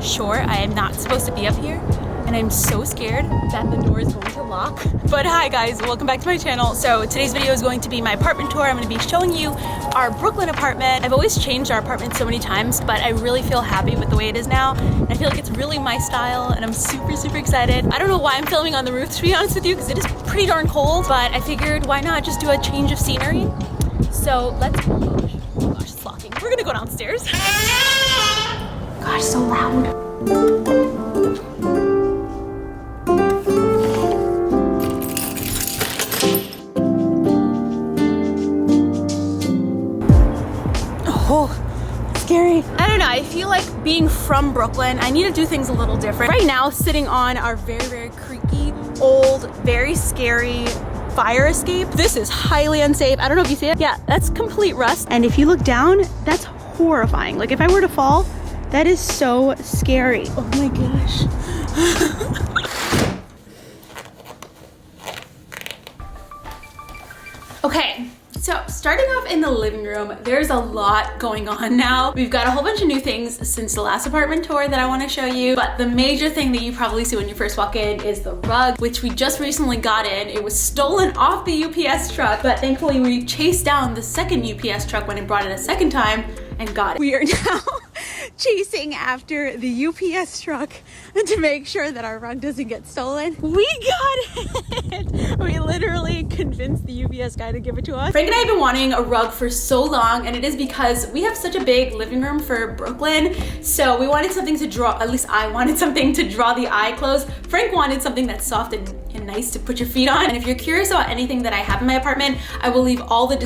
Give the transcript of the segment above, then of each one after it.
sure I am not supposed to be up here, and I'm so scared that the door is going to lock. But hi guys, welcome back to my channel. So today's video is going to be my apartment tour. I'm going to be showing you our Brooklyn apartment. I've always changed our apartment so many times, but I really feel happy with the way it is now. I feel like it's really my style, and I'm super excited. I don't know why I'm filming on the roof, to be honest with you, because it is pretty darn cold, but I figured why not just do a change of scenery. So let's, oh gosh, it's locking. We're gonna go downstairs. Gosh, so loud. Oh, scary. I don't know, I feel like being from Brooklyn, I need to do things a little different. Right now, sitting on our very creaky, old, very scary fire escape. This is highly unsafe. I don't know if you see it. Yeah, that's complete rust. And if you look down, that's horrifying. Like if I were to fall, that is so scary. Oh my gosh. Okay, so starting off in the living room, there's a lot going on now. We've got a whole bunch of new things since the last apartment tour that I want to show you, but the major thing that you probably see when you first walk in is the rug, which we just recently got in. It was stolen off the UPS truck, but thankfully we chased down the second UPS truck when it brought it a second time and got it. We are now chasing after the UPS truck to make sure that our rug doesn't get stolen. We got it! We literally convinced the UPS guy to give it to us. Frank and I have been wanting a rug for so long, and it is because we have such a big living room for Brooklyn, so we wanted something to draw, at least I wanted something to draw the eye close. Frank wanted something that's soft and nice to put your feet on. And if you're curious about anything that I have in my apartment, I will leave all the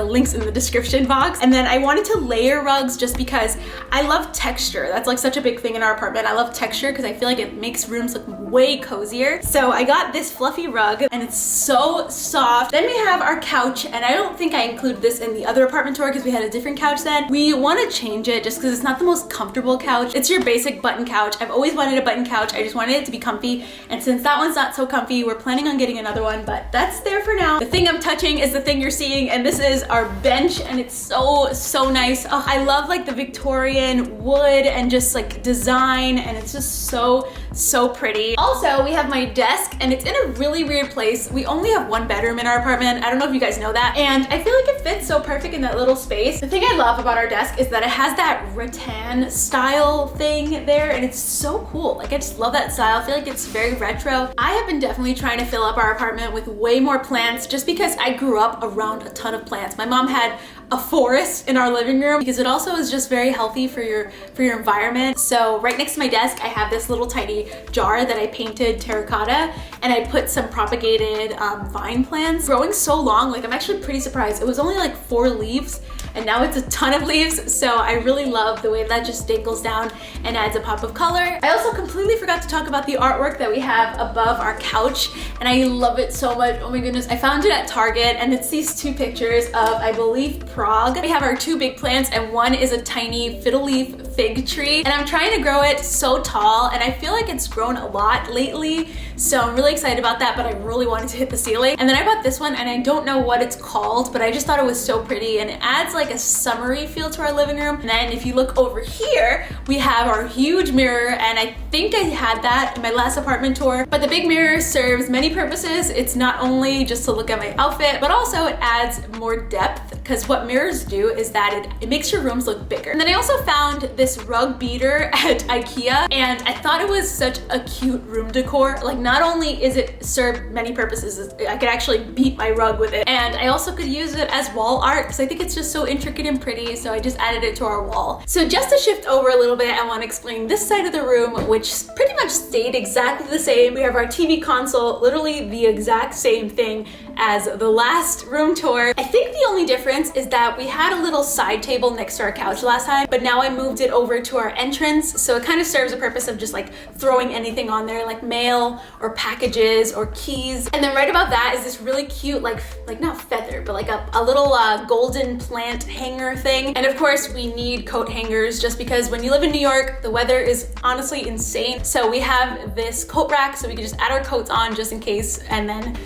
links in the description box. And then I wanted to layer rugs just because I love texture. That's like such a big thing in our apartment. I love texture because I feel like it makes rooms look way cozier. So I got this fluffy rug and it's so soft. Then we have our couch, and I don't think I included this in the other apartment tour because we had a different couch then. We want to change it just because it's not the most comfortable couch. It's your basic button couch. I've always wanted a button couch. I just wanted it to be comfy. And since that one's not so comfy, we're planning on getting another one, but that's there for now. The thing I'm touching is the thing you're seeing, and this is our bench, and it's so nice. Oh, I love like the Victorian wood and just like design, and it's just so pretty. Also, we have my desk, and it's in a really weird place. We only have one bedroom in our apartment. I don't know if you guys know that, and I feel like it fits so perfect in that little space. The thing I love about our desk is that it has that rattan style thing there, and it's so cool. Like I just love that style. I feel like it's very retro. I have been definitely trying to fill up our apartment with way more plants just because I grew up around a ton of plants. My mom had a forest in our living room because it also is just very healthy for your environment. So right next to my desk, I have this little tiny jar that I painted terracotta, and I put some propagated vine plants. Growing so long, like I'm actually pretty surprised. It was only like 4 leaves, and now it's a ton of leaves. So I really love the way that just dangles down and adds a pop of color. I also completely forgot to talk about the artwork that we have above our couch, and I love it so much. Oh my goodness, I found it at Target, and it's these 2 pictures of, I believe, Prague. We have our 2 big plants, and one is a tiny fiddle leaf fig tree, and I'm trying to grow it so tall, and I feel like it's grown a lot lately, so I'm really excited about that, but I really wanted to hit the ceiling. And then I bought this one, and I don't know what it's called, but I just thought it was so pretty, and it adds like a summery feel to our living room. And then if you look over here, we have our huge mirror, and I think I had that in my last apartment tour, but the big mirror serves many purposes. It's not only just to look at my outfit, but also it adds more depth, because what mirrors do is that it makes your rooms look bigger. And then I also found this rug beater at Ikea, and I thought it was such a cute room decor. Like not only is it served many purposes, I could actually beat my rug with it, and I also could use it as wall art because I think it's just so intricate and pretty, so I just added it to our wall. So just to shift over a little bit, I want to explain this side of the room, which pretty much stayed exactly the same. We have our TV console, literally the exact same thing as the last room tour. I think the only difference is that we had a little side table next to our couch last time, but now I moved it over to our entrance, so it kind of serves the purpose of just like throwing anything on there, like mail or packages or keys. And then right above that is this really cute, like not feather, but like a little golden plant hanger thing. And of course we need coat hangers just because when you live in New York, the weather is honestly insane. So we have this coat rack so we can just add our coats on just in case, and then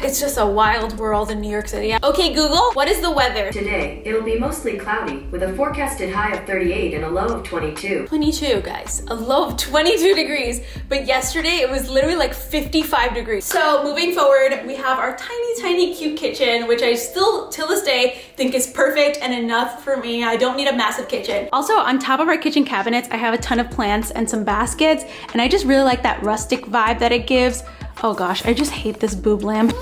It's just a wild world in New York City. Okay, Google, what is the weather? Today, it'll be mostly cloudy with a forecasted high of 38 and a low of 22. 22, guys. A low of 22 degrees. But yesterday, it was literally like 55 degrees. So moving forward, we have our tiny, tiny, cute kitchen, which I still, till this day, think is perfect and enough for me. I don't need a massive kitchen. Also, on top of our kitchen cabinets, I have a ton of plants and some baskets, and I just really like that rustic vibe that it gives. Oh gosh, I just hate this boob lamp.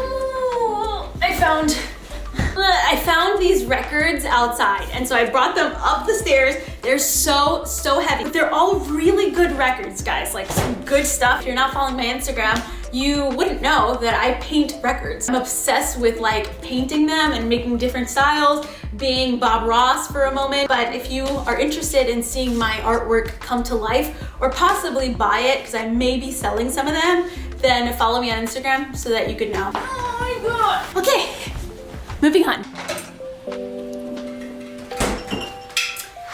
I found these records outside, and so I brought them up the stairs. They're so heavy, but they're all really good records, guys, like some good stuff. If you're not following my Instagram, you wouldn't know that I paint records. I'm obsessed with like painting them and making different styles, being Bob Ross for a moment. But if you are interested in seeing my artwork come to life, or possibly buy it, because I may be selling some of them, then follow me on Instagram so that you could know. Oh my God. Okay, moving on.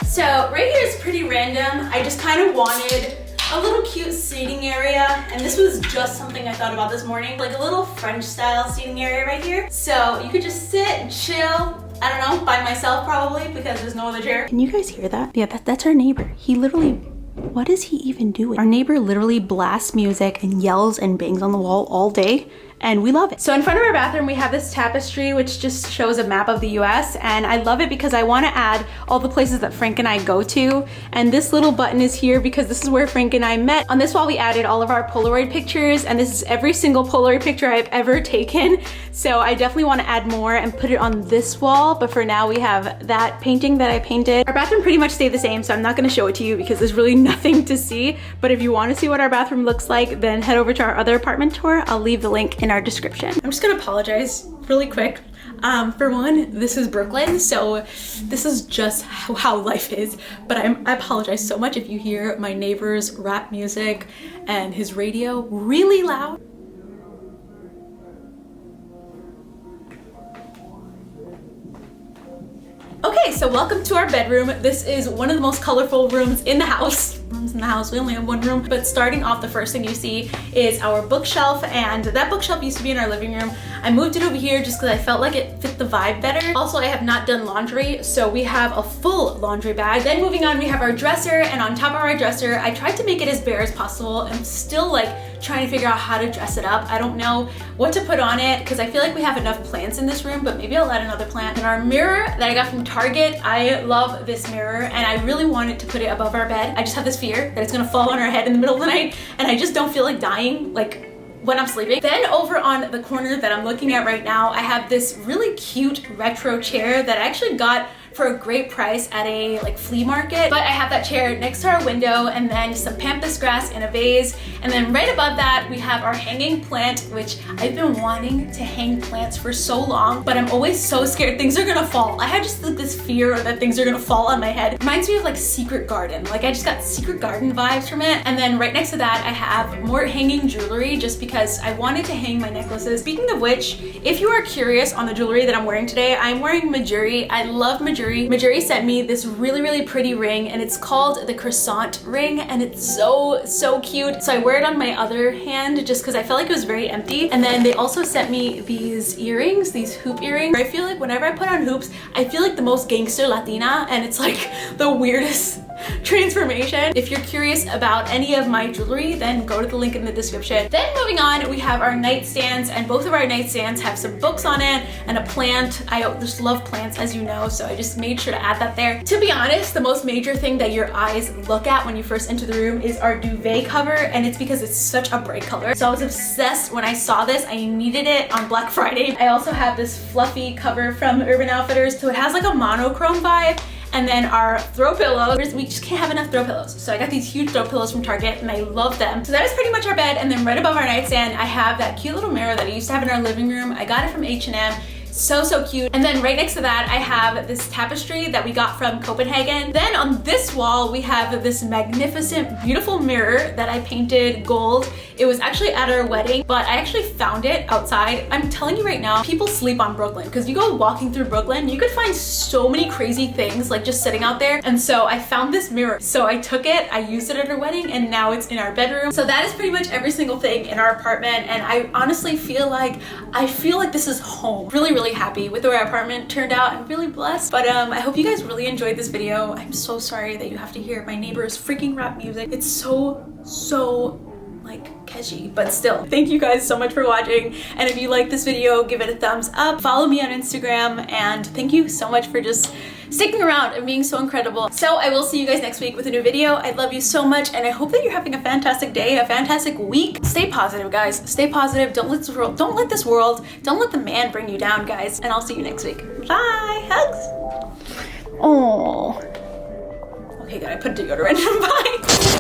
So right here is pretty random. I just kind of wanted a little cute seating area, and this was just something I thought about this morning, like a little French style seating area right here. So you could just sit and chill. I don't know, by myself probably, because there's no other chair. Can you guys hear that? Yeah, that's our neighbor. He literally, what is he even doing? Our neighbor literally blasts music and yells and bangs on the wall all day, and we love it. So in front of our bathroom, we have this tapestry, which just shows a map of the US, and I love it because I wanna add all the places that Frank and I go to, and this little button is here because this is where Frank and I met. On this wall, we added all of our Polaroid pictures, and this is every single Polaroid picture I've ever taken, so I definitely wanna add more and put it on this wall, but for now, we have that painting that I painted. Our bathroom pretty much stayed the same, so I'm not gonna show it to you because there's really nothing to see, but if you wanna see what our bathroom looks like, then head over to our other apartment tour. I'll leave the link in our description. I'm just gonna apologize really quick. For one, this is Brooklyn, so this is just how life is, but I apologize so much if you hear my neighbor's rap music and his radio really loud. Okay, so welcome to our bedroom. This is one of the most colorful rooms in the house. We only have one room, but starting off, the first thing you see is our bookshelf, and that bookshelf used to be in our living room. I moved it over here just because I felt like it fit the vibe better. Also, I have not done laundry, so we have a full laundry bag. Then moving on, we have our dresser, and on top of our dresser, I tried to make it as bare as possible. I'm still like trying to figure out how to dress it up. I don't know what to put on it because I feel like we have enough plants in this room, but maybe I'll add another plant. And our mirror that I got from Target, I love this mirror, and I really wanted to put it above our bed. I just have this fear that it's gonna fall on our head in the middle of the night, and I just don't feel like dying like when I'm sleeping. Then over on the corner that I'm looking at right now, I have this really cute retro chair that I actually got for a great price at a like flea market. But I have that chair next to our window, and then some pampas grass in a vase. And then right above that, we have our hanging plant, which I've been wanting to hang plants for so long, but I'm always so scared things are gonna fall. I have just like this fear that things are gonna fall on my head. It reminds me of like Secret Garden. Like I just got Secret Garden vibes from it. And then right next to that, I have more hanging jewelry just because I wanted to hang my necklaces. Speaking of which, if you are curious on the jewelry that I'm wearing today, I'm wearing Majuri. I love Majuri. Majuri sent me this really pretty ring, and it's called the croissant ring, and it's so cute. So I wear it on my other hand just because I felt like it was very empty. And then they also sent me these earrings, these hoop earrings. I feel like whenever I put on hoops, I feel like the most gangster Latina, and it's like the weirdest transformation. If you're curious about any of my jewelry, then go to the link in the description. Then moving on, we have our nightstands, and both of our nightstands have some books on it and a plant. I just love plants, as you know, so I just made sure to add that there. To be honest, the most major thing that your eyes look at when you first enter the room is our duvet cover, and it's because it's such a bright color. So I was obsessed when I saw this. I needed it on Black Friday. I also have this fluffy cover from Urban Outfitters, so it has like a monochrome vibe. And then our throw pillows, we just can't have enough throw pillows. So I got these huge throw pillows from Target, and I love them. So that is pretty much our bed. And then right above our nightstand, I have that cute little mirror that I used to have in our living room. I got it from H&M. So cute. And then right next to that, I have this tapestry that we got from Copenhagen. Then on this wall, we have this magnificent, beautiful mirror that I painted gold. It was actually at our wedding, but I actually found it outside. I'm telling you right now, people sleep on Brooklyn because you go walking through Brooklyn, you could find so many crazy things like just sitting out there. And so I found this mirror. So I took it, I used it at our wedding, and now it's in our bedroom. So that is pretty much every single thing in our apartment. And I honestly feel like this is home. Really happy with the way our apartment turned out. I'm really blessed. But I hope you guys really enjoyed this video. I'm so sorry that you have to hear my neighbor's freaking rap music. It's so like catchy, but still, thank you guys so much for watching. And if you like this video, give it a thumbs up, follow me on Instagram, and thank you so much for just sticking around and being so incredible. So I will see you guys next week with a new video. I love you so much, and I hope that you're having a fantastic day, a fantastic week. Stay positive, guys. Stay positive. Don't let this world, don't let the man bring you down, guys. And I'll see you next week. Bye. Hugs. Oh. Okay, good. I put deodorant. Bye.